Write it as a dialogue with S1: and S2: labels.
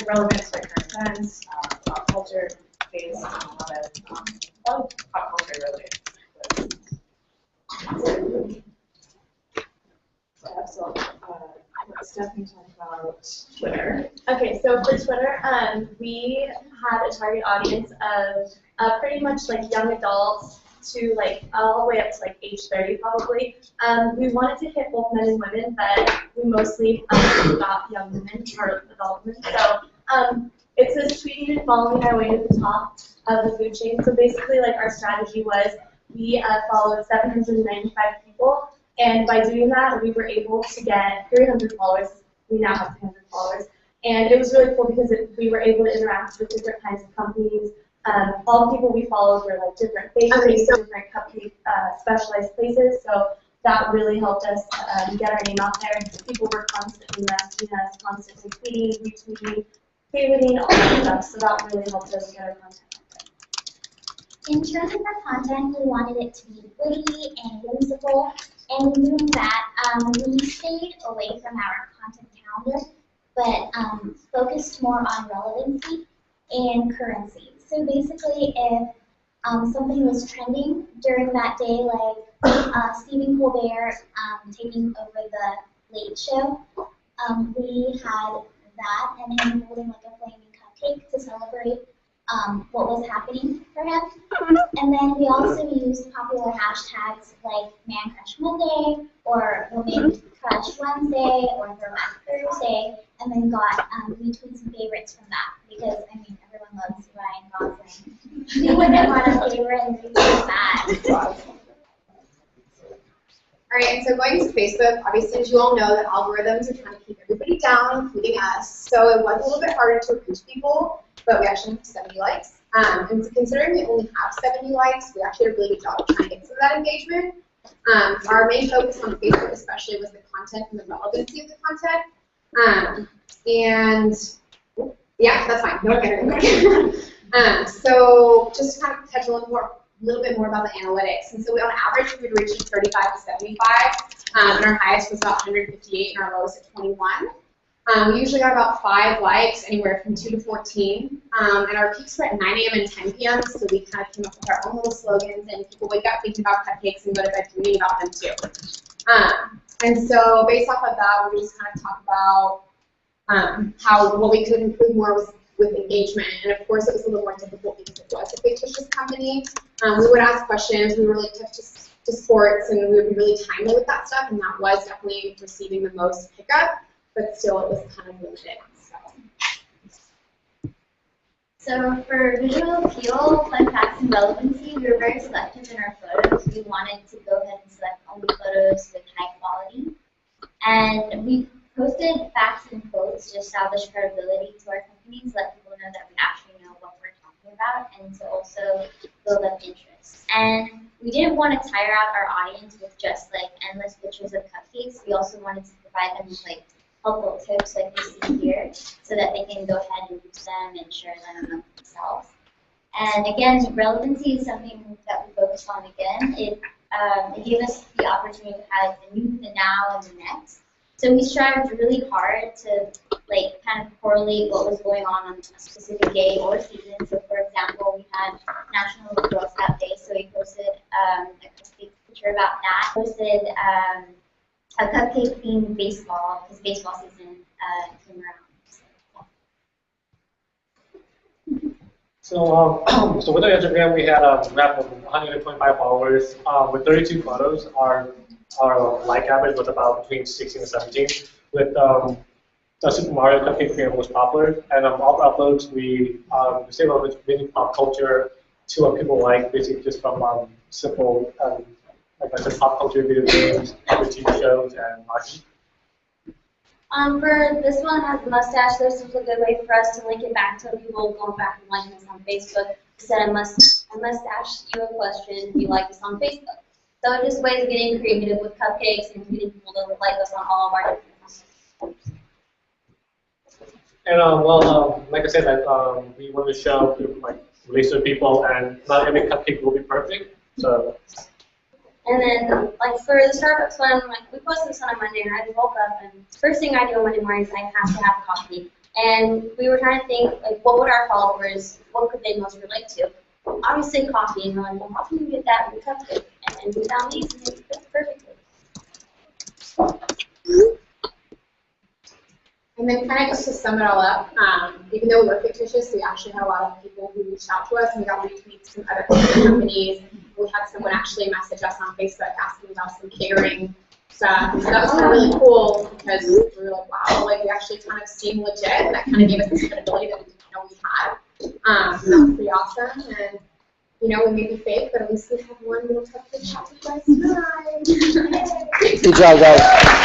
S1: relevant to like current events, pop culture based, a lot of pop culture really. So Stephanie talk about Twitter.
S2: Okay, so for Twitter, we had a target audience of pretty much like young adults to like all the way up to like age 30 probably. We wanted to hit both men and women, but we mostly got young women or adult women. So it says tweeting and following our way to the top of the food chain. So basically, like our strategy was we followed 795 people, and by doing that, we were able to get 300 followers. We now have 300 followers, and it was really cool because we were able to interact with different kinds of companies. All the people we followed were like different bakeries, different cupcake specialized places, so that really helped us get our name out there. People were constantly messaging us, constantly tweeting, retweeting, favoriting, all that stuff, so that really helped us get our content out there.
S3: In terms of our content, we wanted it to be witty and whimsical, and in doing that, we stayed away from our content calendar, but focused more on relevancy and currency. So basically, if something was trending during that day, like Stephen Colbert taking over the Late Show, we had that and him holding like a flaming cupcake to celebrate what was happening for him. And then we also used popular hashtags like Man Crush Monday or Woman Crush Wednesday or Throwback Thursday, and then got retweets and favorites from that because, I mean, everyone loves Ryan Gosling. We wouldn't want a favorite and retweet that.
S4: All right, and so going to Facebook, obviously, as you all know, the algorithms are trying to keep everybody down, including us. So it was a little bit harder to reach people, but we actually have 70 likes. And so considering we only have 70 likes, we actually did a really good job of trying to get some of that engagement. Our main focus on Facebook especially was the content and the relevancy of the content. Yeah, that's fine. No one so just to kind of touch a little bit more about the analytics. And so on average, we would reach 35 to 75, and our highest was about 158, and our lowest at 21. We usually got about 5 likes, anywhere from 2 to 14, and our peaks were at 9 a.m. and 10 p.m., so we kind of came up with our own little slogans, and people wake up thinking about cupcakes and go to bed dreaming about them too. And so based off of that, we just kind of talk about what we could improve more with engagement, and of course it was a little more difficult because it was a fictitious company. We would ask questions, we were really tough to sports, and we would be really timely with that stuff, and that was definitely receiving the most pickup, but still it was kind of limited.
S3: So for visual appeal, fun facts, and relevancy, we were very selective in our photos. We wanted to go ahead and select only photos with high quality, and we posted facts and quotes to establish credibility to our companies, let people know that we actually know what we're talking about, and to also build up interest. And we didn't want to tire out our audience with just like endless pictures of cupcakes. We also wanted to provide them with like helpful tips like you see here, so that they can go ahead and use them and share them among themselves. And again, relevancy is something that we focused on again. It gave us the opportunity to have the new, the now, and the next. So we strived really hard to like kind of correlate what was going on a specific day or season. So for example, we had National Girl Scout Day, so we posted a cupcake picture about that. Posted a cupcake themed baseball because baseball season came around.
S5: So with our Instagram, we had a wrap of 125 followers with 32 photos. Our like average was about between 16 and 17, with the Super Mario cupcake being most popular. And all the uploads, we say about it's really pop culture to what people like, basically just from simple, like I said, pop culture, video games, other TV shows, and marketing.
S6: For this one has the mustache, this was a good way for us to link it back to people going back and liking us on Facebook. We said I must ask you a question if you like us on Facebook. So it's just ways of getting creative with cupcakes and getting people to like us on all of our different platforms.
S5: And like I said, we want to show like release to people, and not every cupcake will be perfect. So.
S6: And then, like for the Starbucks one, like we posted this on a Monday, and I just woke up, and first thing I do on Monday mornings, I have to have coffee. And we were trying to think, like, what would our followers, what could they most relate to? Obviously coffee, and we're like, well, how can we get that in a cupcake? And we found these, and they fit perfectly.
S4: And then kind of just to sum it all up, even though we were fictitious, we actually had a lot of people who reached out to us, and we got retweets from other companies. We had someone actually message us on Facebook asking about some catering stuff. And so that was kind of really cool because we were like, wow, like we actually kind of seemed legit, and that kind of gave us this credibility that we didn't know we had. So that was pretty awesome. And you know, we may be fake, but at least we have one little cupcake shop with us tonight.
S7: Good job, guys.